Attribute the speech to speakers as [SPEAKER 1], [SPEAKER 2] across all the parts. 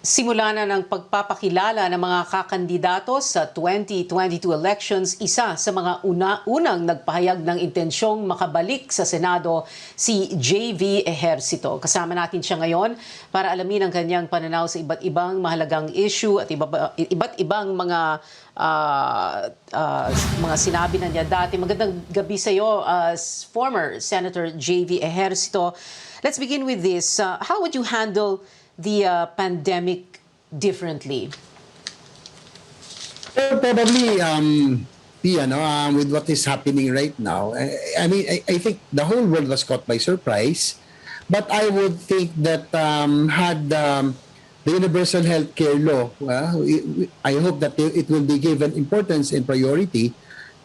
[SPEAKER 1] Simula na ng pagpapakilala ng mga kakandidato sa 2022 elections, isa sa mga unang nagpahayag ng intensyong makabalik sa Senado si JV Ejercito. Kasama natin siya ngayon para alamin ang kanyang pananaw sa iba't ibang mahalagang issue at iba't ibang mga sinabi na niya dati. Magandang gabi sa iyo, former Senator JV Ejercito. Let's begin with this. How would you handle the pandemic differently?
[SPEAKER 2] Probably, with what is happening right now, I think the whole world was caught by surprise. But I would think that had the universal healthcare law, I hope that it will be given importance and priority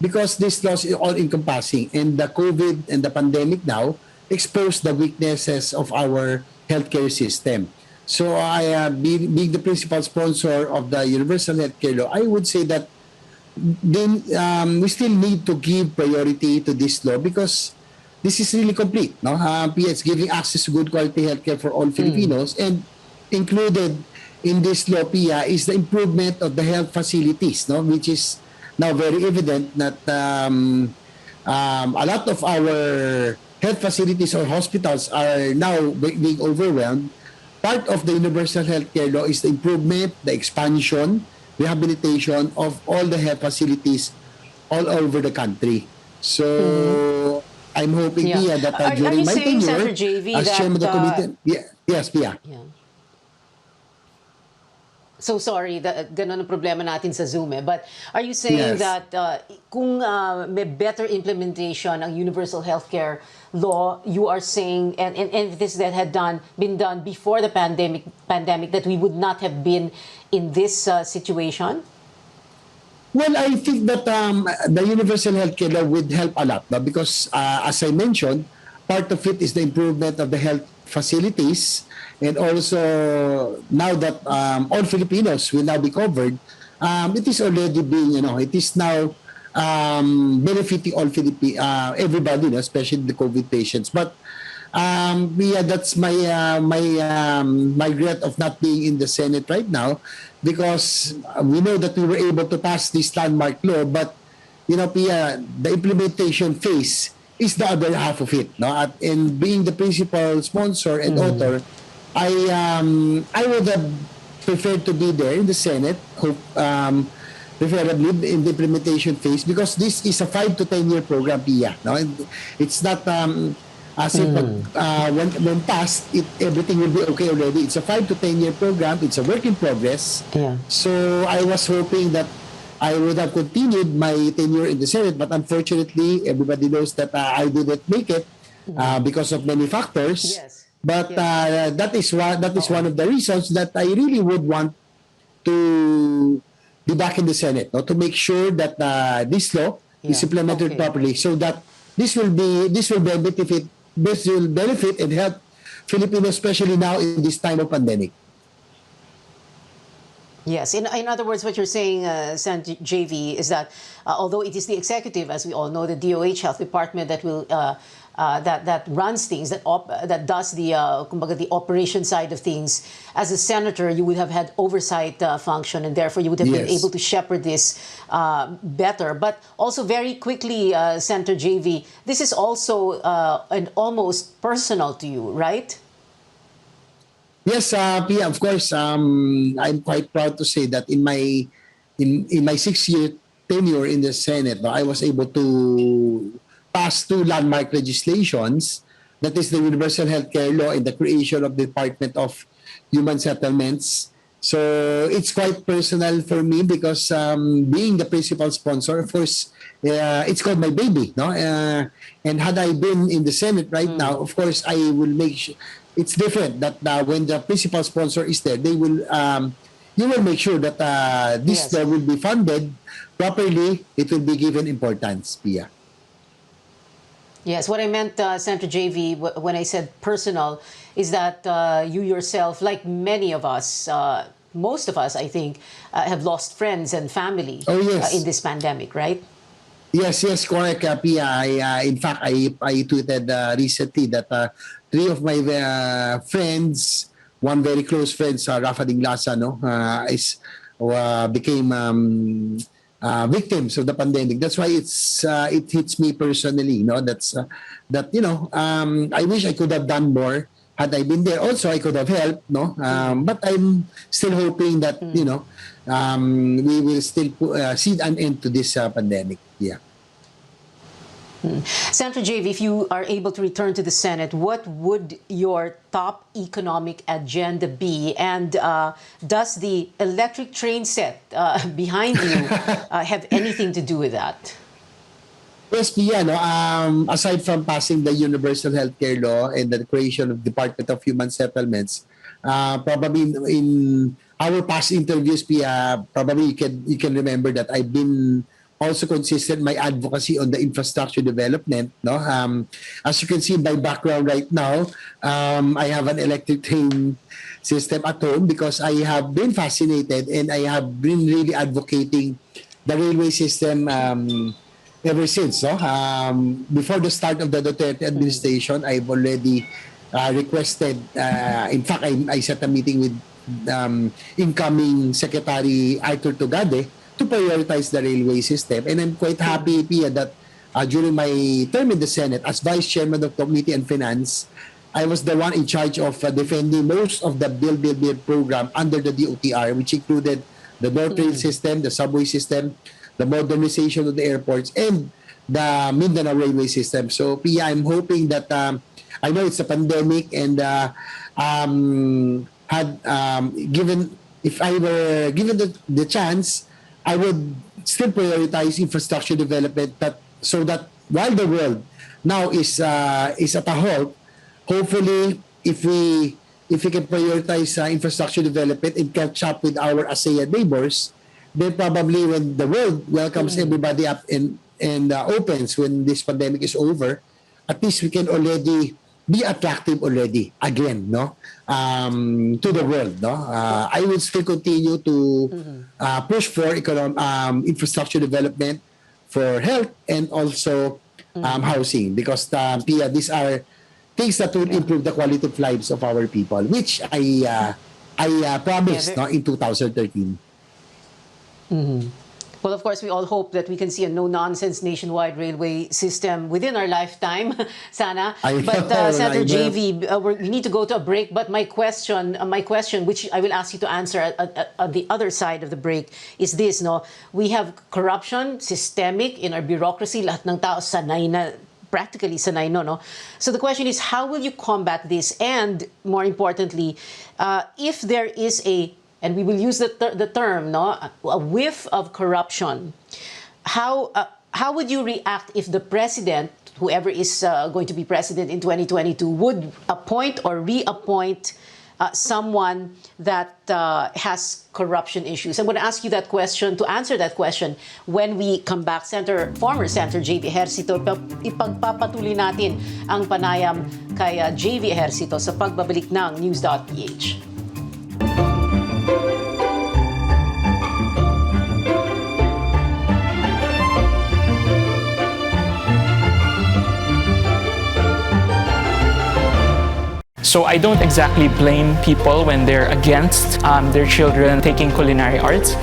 [SPEAKER 2] because this law is all-encompassing. And the COVID and the pandemic now expose the weaknesses of our healthcare system. So being the principal sponsor of the universal healthcare law, I would say that then we still need to give priority to this law because this is really complete. No, it's giving access to good quality healthcare for all Filipinos, and included in this law, Pia, is the improvement of the health facilities, no, which is now very evident that a lot of our health facilities or hospitals are now being overwhelmed. Part of the universal healthcare law is the improvement, the expansion, rehabilitation of all the health facilities all over the country. So I'm hoping, Pia, that during my tenure as chairman of the committee, yes, Pia.
[SPEAKER 1] Yeah. So sorry, ganun ang problema natin sa Zoom eh. But are you saying that kung may better implementation ng universal healthcare law, you are saying, and if this that had been done before the pandemic, that we would not have been in this situation?
[SPEAKER 2] Well, I think that the universal healthcare law would help a lot, no? Because as I mentioned, part of it is the improvement of the health facilities, and also now that all Filipinos will now be covered, it is already being, it is now benefiting all everybody, especially the COVID patients. But that's my regret of not being in the Senate right now, because we know that we were able to pass this landmark law, but Pia, the implementation phase is the other half of it, no? And being the principal sponsor and author, I would have preferred to be there in the Senate, preferably in the implementation phase, because this is a 5 to 10 year program, Pia. No, it's not as if when passed, everything will be okay already. It's a 5 to 10 year program. It's a work in progress.
[SPEAKER 1] Yeah.
[SPEAKER 2] So I was hoping that I would have continued my tenure in the Senate, but unfortunately, everybody knows that I didn't make it because of many factors.
[SPEAKER 1] Yes.
[SPEAKER 2] But that is one of the reasons that I really would want to be back in the Senate, no? To make sure that this law is implemented properly, so that this will benefit and help Filipinos, especially now in this time of pandemic.
[SPEAKER 1] Yes. In other words, what you're saying, Senator JV, is that although it is the executive, as we all know, the DOH Health Department that will that runs things, that does the the operation side of things, as a senator, you would have had oversight function, and therefore you would have been able to shepherd this better. But also very quickly, Senator JV, this is also an almost personal to you, right?
[SPEAKER 2] Yes, Pia, of course. I'm quite proud to say that in my 6-year tenure in the Senate, I was able to pass 2 landmark legislations. That is the Universal Healthcare Law and the creation of the Department of Human Settlements. So it's quite personal for me because being the principal sponsor, of course, it's called my baby, no? And had I been in the Senate right now, of course, I will make sure. It's different that when the principal sponsor is there, they will you will make sure that this law will be funded properly. It will be given importance, Pia.
[SPEAKER 1] Yes, what I meant, Senator JV, when I said personal, is that you yourself, like many of us, most of us, I think, have lost friends and family in this pandemic, right?
[SPEAKER 2] Yes, correct, Pia. In fact, I tweeted recently that 3 of my friends one very close friend sa Rafa Dinglasa, no, became victims of the pandemic. That's why it hits me personally. No, that I wish I could have done more. Had I been there, also I could have helped. No, but I'm still hoping that we will still see an end to this pandemic. Yeah.
[SPEAKER 1] Senator JV, if you are able to return to the Senate, what would your top economic agenda be? And does the electric train set behind you have anything to do with that?
[SPEAKER 2] Yes, Pia, no? Aside from passing the Universal Healthcare Law and the creation of Department of Human Settlements, probably in our past interviews, Pia, probably you can remember that I've been also consistent my advocacy on the infrastructure development. No, as you can see in my background right now, I have an electric train system at home because I have been fascinated and I have been really advocating the railway system ever since. No, before the start of the Duterte administration, I've already requested. In fact, I set a meeting with incoming Secretary Arthur Tugade to prioritize the railway system. And I'm quite happy, Pia, that during my term in the Senate as Vice Chairman of the Committee on Finance, I was the one in charge of defending most of the Build program under the DOTR, which included the North Rail system, the subway system, the modernization of the airports, and the Mindanao railway system. So, Pia, I'm hoping that I know it's a pandemic and if I were given the chance, I would still prioritize infrastructure development so that while the world now is at a halt, hopefully if we can prioritize infrastructure development and catch up with our ASEAN neighbors, then probably when the world welcomes everybody up and opens when this pandemic is over, at least we can already be attractive already again, no, to the world, no. I will still continue to push for infrastructure development for health and also housing, because Pia, these are things that will improve the quality of lives of our people, which I promised, no, in 2013.
[SPEAKER 1] Well, of course, we all hope that we can see a no-nonsense nationwide railway system within our lifetime, sana. But Senator JV, we need to go to a break. But my question, which I will ask you to answer at the other side of the break, is this: no, we have corruption, systemic in our bureaucracy. Lahat ng tao sanay na, practically sanay, no. So the question is, how will you combat this? And more importantly, if there is and we will use the term, no, a whiff of corruption, how would you react if the president, whoever is going to be president in 2022, would appoint or reappoint someone that has corruption issues? I'm going to ask you that question, to answer that question, when we come back. Former Senator JV Ejercito, ipagpapatuloy natin ang panayam kay JV Ejercito sa pagbabalik ng News.PH.
[SPEAKER 3] So I don't exactly blame people when they're against their children taking culinary arts,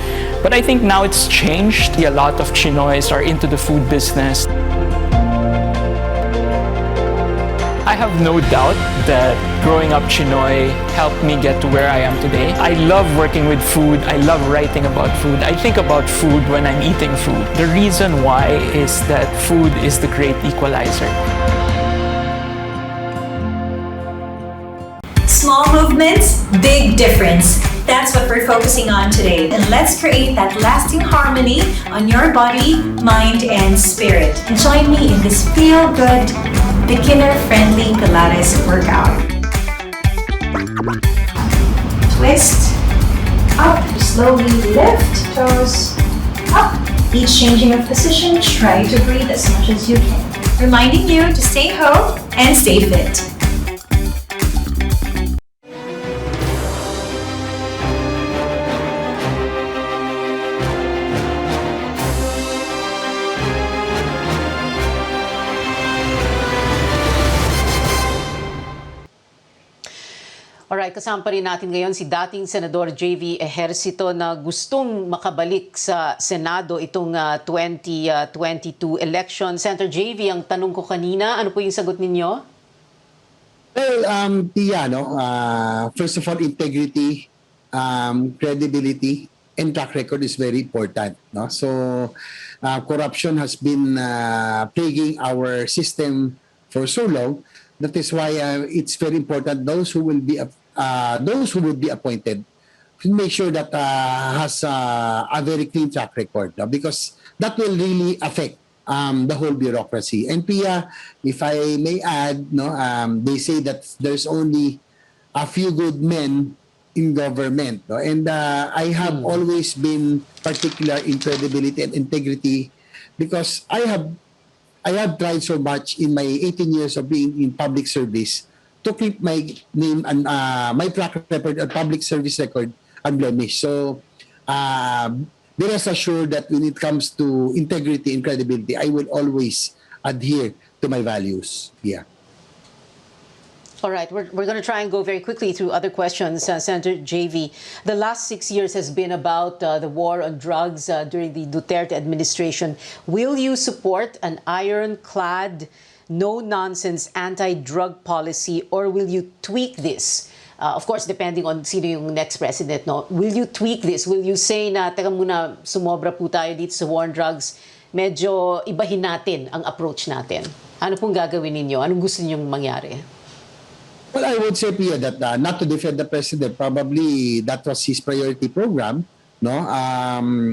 [SPEAKER 3] but I think now it's changed. A lot of Chinoys are into the food business. I have no doubt that growing up Chinoy helped me get to where I am today. I love working with food. I love writing about food. I think about food when I'm eating food. The reason why is that food is the great equalizer.
[SPEAKER 4] Small movements, big difference. That's what we're focusing on today. And let's create that lasting harmony on your body, mind, and spirit. And join me in this feel-good, beginner-friendly Pilates workout. Twist, up, slowly lift, toes, up. Each changing of position, try to breathe as much as you can. Reminding you to stay home and stay fit.
[SPEAKER 1] All right, kasama pa rin natin ngayon si dating Senador JV Ejercito na gustong makabalik sa Senado itong 2022 election. Senator JV, ang tanong ko kanina, ano po yung sagot ninyo?
[SPEAKER 2] Well, Tia, no, first of all, integrity, credibility, and track record is very important. No? So, corruption has been plaguing our system for so long. That is why it's very important those who will be appointed to make sure that has a very clean track record, no? Because that will really affect the whole bureaucracy. And Pia, if I may add, no, they say that there's only a few good men in government, no? And I have always been particular in credibility and integrity because I have tried so much in my 18 years of being in public service to keep my name and my track record and public service record unblemished. So, be rest assured that when it comes to integrity and credibility, I will always adhere to my values. Yeah.
[SPEAKER 1] All right, we're going to try and go very quickly through other questions. Senator JV, the last 6 years has been about the war on drugs during the Duterte administration. Will you support an ironclad, no-nonsense anti-drug policy, or will you tweak this? Of course, depending on sino yung next president, no? Will you tweak this? Will you say na, teka muna, sumobra po tayo dito sa war on drugs, medyo ibahin natin ang approach natin? Ano pong gagawin ninyo? Anong gusto ninyong mangyari?
[SPEAKER 2] Well, I would say, Pia, that not to defend the president, probably that was his priority program. No,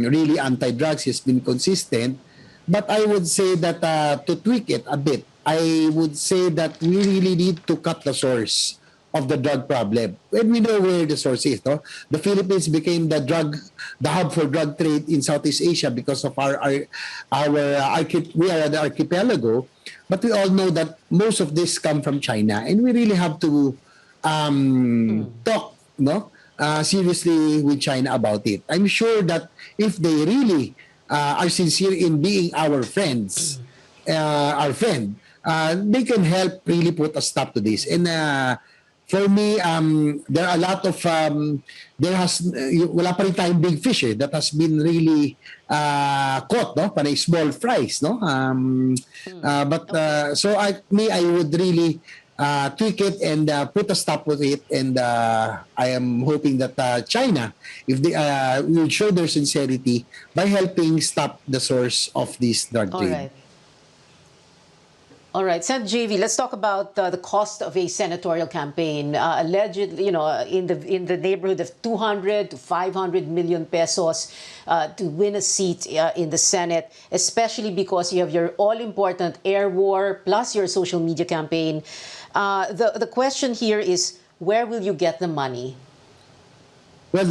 [SPEAKER 2] really anti-drugs has been consistent. But I would say that to tweak it a bit, I would say that we really need to cut the source of the drug problem. And we know where the source is. No, the Philippines became the hub for drug trade in Southeast Asia because of we are the archipelago. But we all know that most of this come from China, and we really have to talk, no, seriously with China about it. I'm sure that if they really are sincere in being our friends, they can help really put a stop to this. And for me, there are a lot of wala pa rin tayong big fish that has been really caught, no, panay small fries, no. So I would really tweak it and put a stop with it, and I am hoping that China, if they will show their sincerity by helping stop the source of this drug trade.
[SPEAKER 1] All right. All right, Senator JV, let's talk about the cost of a senatorial campaign. Allegedly, in the neighborhood of 200 to 500 million pesos to win a seat in the Senate, especially because you have your all-important air war plus your social media campaign. The question here is, where will you get the money?
[SPEAKER 2] Well,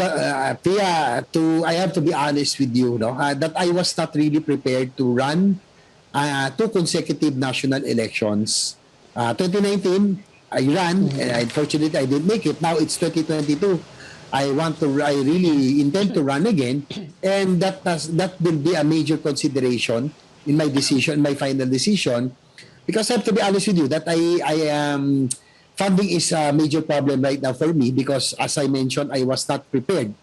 [SPEAKER 2] Pia, I have to be honest with you, no, that I was not really prepared to run 2 consecutive national elections. 2019, I ran, and unfortunately I didn't make it. Now it's 2022. I really intend to run again, and that will be a major consideration in my decision, my final decision, because I have to be honest with you that funding is a major problem right now for me, because as I mentioned, I was not prepared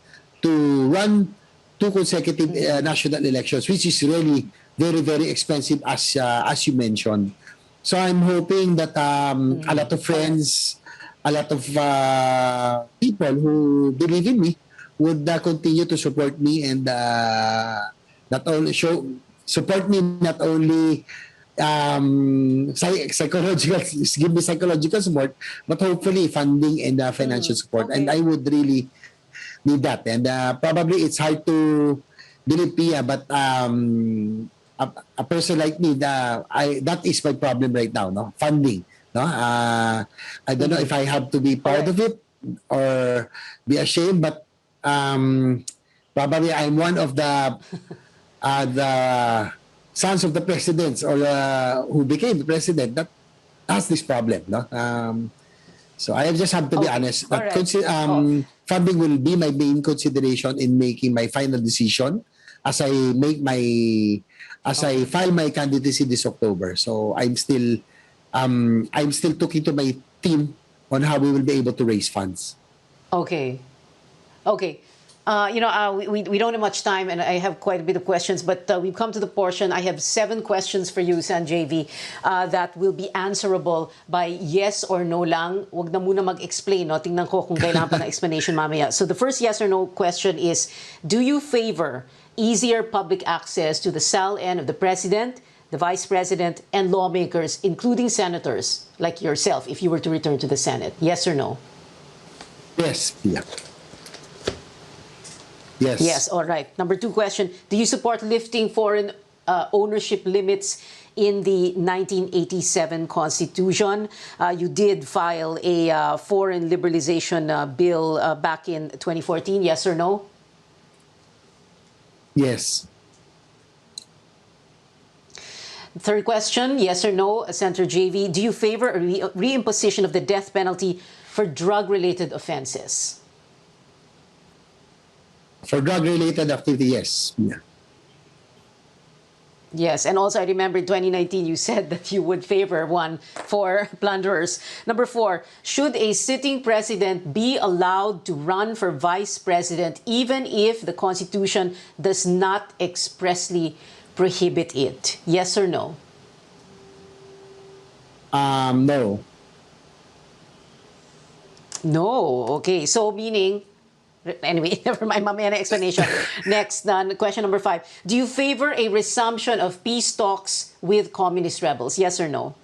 [SPEAKER 2] to run 2 consecutive national elections, which is really very, very expensive, as you mentioned. So I'm hoping that a lot of friends, a lot of people who believe in me would continue to support me, and not only support me, not only psychological, give me psychological support, but hopefully funding and financial support.
[SPEAKER 1] Okay.
[SPEAKER 2] And I would really need that. And probably it's hard to believe, Pia, but a person like me, that is my problem right now, no? Funding, no? I don't know if I have to be proud of it or be ashamed, but probably I'm one of the sons of the presidents, or who became the president, that has this problem, no? So I just have to be honest. But funding will be my main consideration in making my final decision as I file my candidacy this October. So I'm still talking to my team on how we will be able to raise funds.
[SPEAKER 1] Okay. Okay. We don't have much time, and I have quite a bit of questions, but we've come to the portion. I have 7 questions for you, San JV, that will be answerable by yes or no lang. Wag na muna mag-explain, no? Tingnan ko kung kailangan pa ng explanation mamaya. So the first yes or no question is, do you favor easier public access to the SALN of the President, the Vice President, and lawmakers, including senators like yourself, if you were to return to the Senate? Yes or no?
[SPEAKER 2] Yes, Pia. Yes.
[SPEAKER 1] Yes, all right. Number 2 question. Do you support lifting foreign ownership limits in the 1987 Constitution? You did file a foreign liberalization bill back in 2014. Yes or no?
[SPEAKER 2] Yes.
[SPEAKER 1] Third question. Yes or no, Senator JV. Do you favor a reimposition of the death penalty for drug-related offenses?
[SPEAKER 2] For drug-related activity, yes. Yeah.
[SPEAKER 1] Yes, and also I remember in 2019 you said that you would favor one for plunderers. Number 4, should a sitting president be allowed to run for vice president even if the Constitution does not expressly prohibit it? Yes or no?
[SPEAKER 2] No.
[SPEAKER 1] No. Okay, so meaning... Anyway, never mind, mamaya na explanation. Next, question number 5. Do you favor a resumption of peace talks with communist rebels? Yes or no?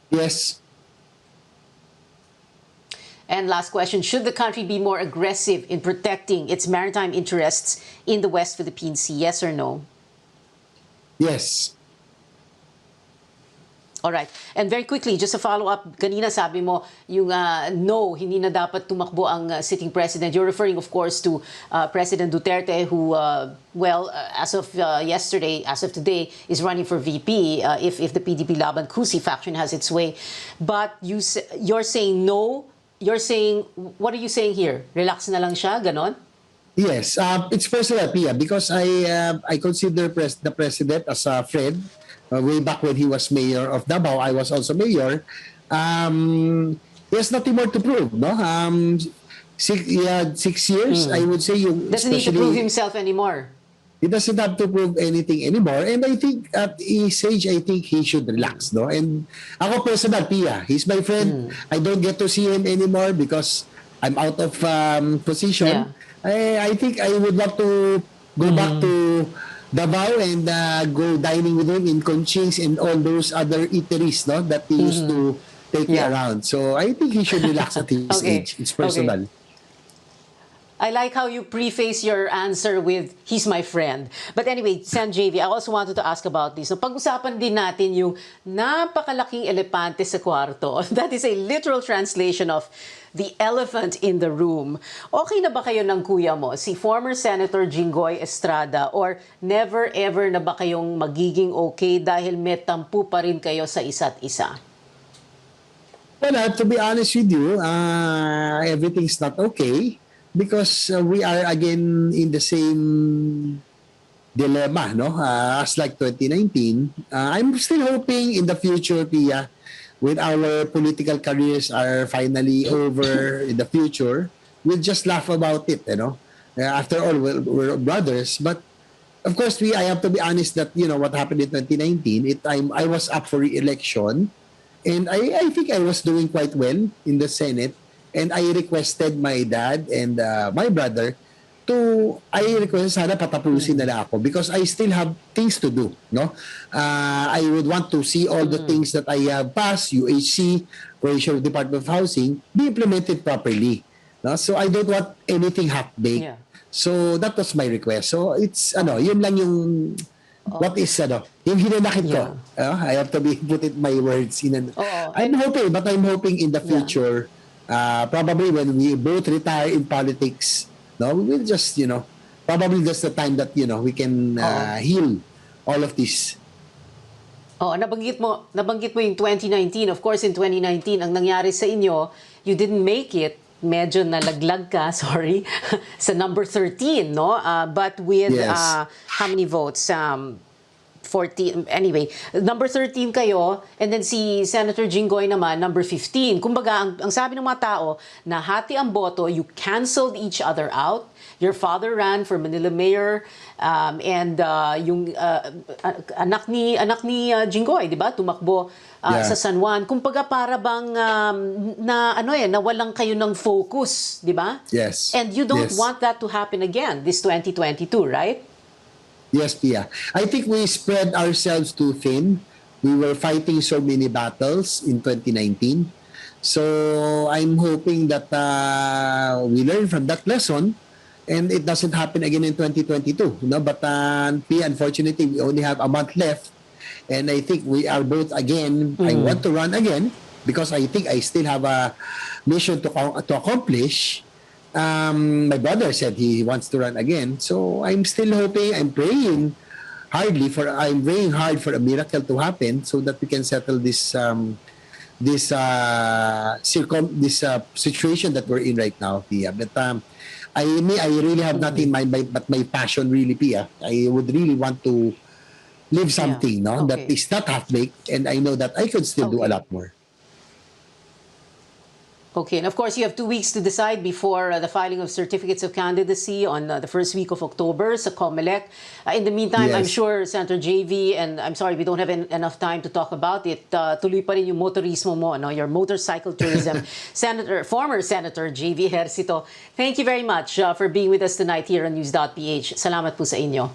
[SPEAKER 2] Yes.
[SPEAKER 1] And last question, should the country be more aggressive in protecting its maritime interests in the West Philippine Sea? Yes or no?
[SPEAKER 2] Yes.
[SPEAKER 1] All right. And very quickly, just a follow-up, kanina sabi mo, yung no, hindi na dapat tumakbo ang sitting president. You're referring, of course, to President Duterte, who, as of yesterday, as of today, is running for VP if the PDP Laban Kusi faction has its way. But you're saying no. You're saying, what are you saying here? Relax na lang siya, ganon?
[SPEAKER 2] Yes. It's personal, Pia, because I consider the president as a friend. Way back when he was mayor of Davao, I was also mayor. He has nothing more to prove, no? 6 years, I would say.
[SPEAKER 1] Doesn't need to prove himself anymore.
[SPEAKER 2] He doesn't have to prove anything anymore. And I think at his age, I think he should relax, no? And ako personal, Pia, he's my friend. I don't get to see him anymore because I'm out of position. Yeah. I think I would love to go back to Davao and go dining with him in Conchings and all those other eateries, no, that he used to take me around. So I think he should relax at his age. It's personal.
[SPEAKER 1] I like how you preface your answer with, he's my friend. But anyway, San JV, I also wanted to ask about this. So pag-usapan din natin yung napakalaking elepante sa kwarto. That is a literal translation of the elephant in the room. Okay na ba kayo ng kuya mo, si former Senator Jinggoy Estrada, or never ever na ba kayong magiging okay dahil may tampu pa rin kayo sa isa't isa?
[SPEAKER 2] Well, to be honest with you, everything's not okay. Because we are again in the same dilemma, no? As like 2019, I'm still hoping in the future, Pia, when our political careers are finally over in the future, we'll just laugh about it, you know? After all, we're brothers. But of course, I have to be honest that, you know, what happened in 2019, I was up for re-election, and I think I was doing quite well in the Senate. And I requested my dad and my brother I requested sana patapusin nila ako because I still have things to do, no? I would want to see all the things that I have passed, UHC, Provincial Department of Housing, be implemented properly. No? So I don't want anything half-baked. Yeah. So that was my request. So it's, yun lang yung, what is, yung hinanakit ko. I have to put it my words in I'm hoping in the future, probably when we both retire in politics, no, we will just, probably that's the time that, we can heal all of this.
[SPEAKER 1] Nabanggit mo yung 2019. Of course, in 2019, ang nangyari sa inyo, you didn't make it. Medyo nalaglag ka, sorry, sa number 13, no? But with,
[SPEAKER 2] yes.
[SPEAKER 1] How many votes? 14, anyway, number 13 kayo, and then si Senator Jinggoy naman, number 15. Kumbaga, ang sabi ng mga tao, nahati ang boto, you canceled each other out. Your father ran for Manila Mayor, and yung anak ni Jinggoy, di ba? Tumakbo sa San Juan. Kumbaga para bang nawalan kayo ng focus, di ba?
[SPEAKER 2] Yes.
[SPEAKER 1] And you don't
[SPEAKER 2] Yes.
[SPEAKER 1] want that to happen again this 2022, right?
[SPEAKER 2] Yes, Pia. I think we spread ourselves too thin. We were fighting so many battles in 2019. So I'm hoping that we learn from that lesson and it doesn't happen again in 2022. But Pia, unfortunately, we only have a month left. And I think we are both again, I want to run again because I think I still have a mission to accomplish. My brother said he wants to run again. So I'm still hoping, I'm praying hard for a miracle to happen so that we can settle this situation that we're in right now, Pia. But I really have nothing in mind, but my passion really, Pia. I would really want to live something, that is not half-baked, and I know that I could still do a lot more.
[SPEAKER 1] Okay, and of course, you have 2 weeks to decide before the filing of certificates of candidacy on the first week of October sa COMELEC. In the meantime,
[SPEAKER 2] Yes.
[SPEAKER 1] I'm sure Senator JV, and I'm sorry, we don't have enough time to talk about it, tuloy pa rin yung motorismo mo, your motorcycle tourism. Former Senator JV Ejercito, thank you very much for being with us tonight here on News.PH. Salamat po sa inyo.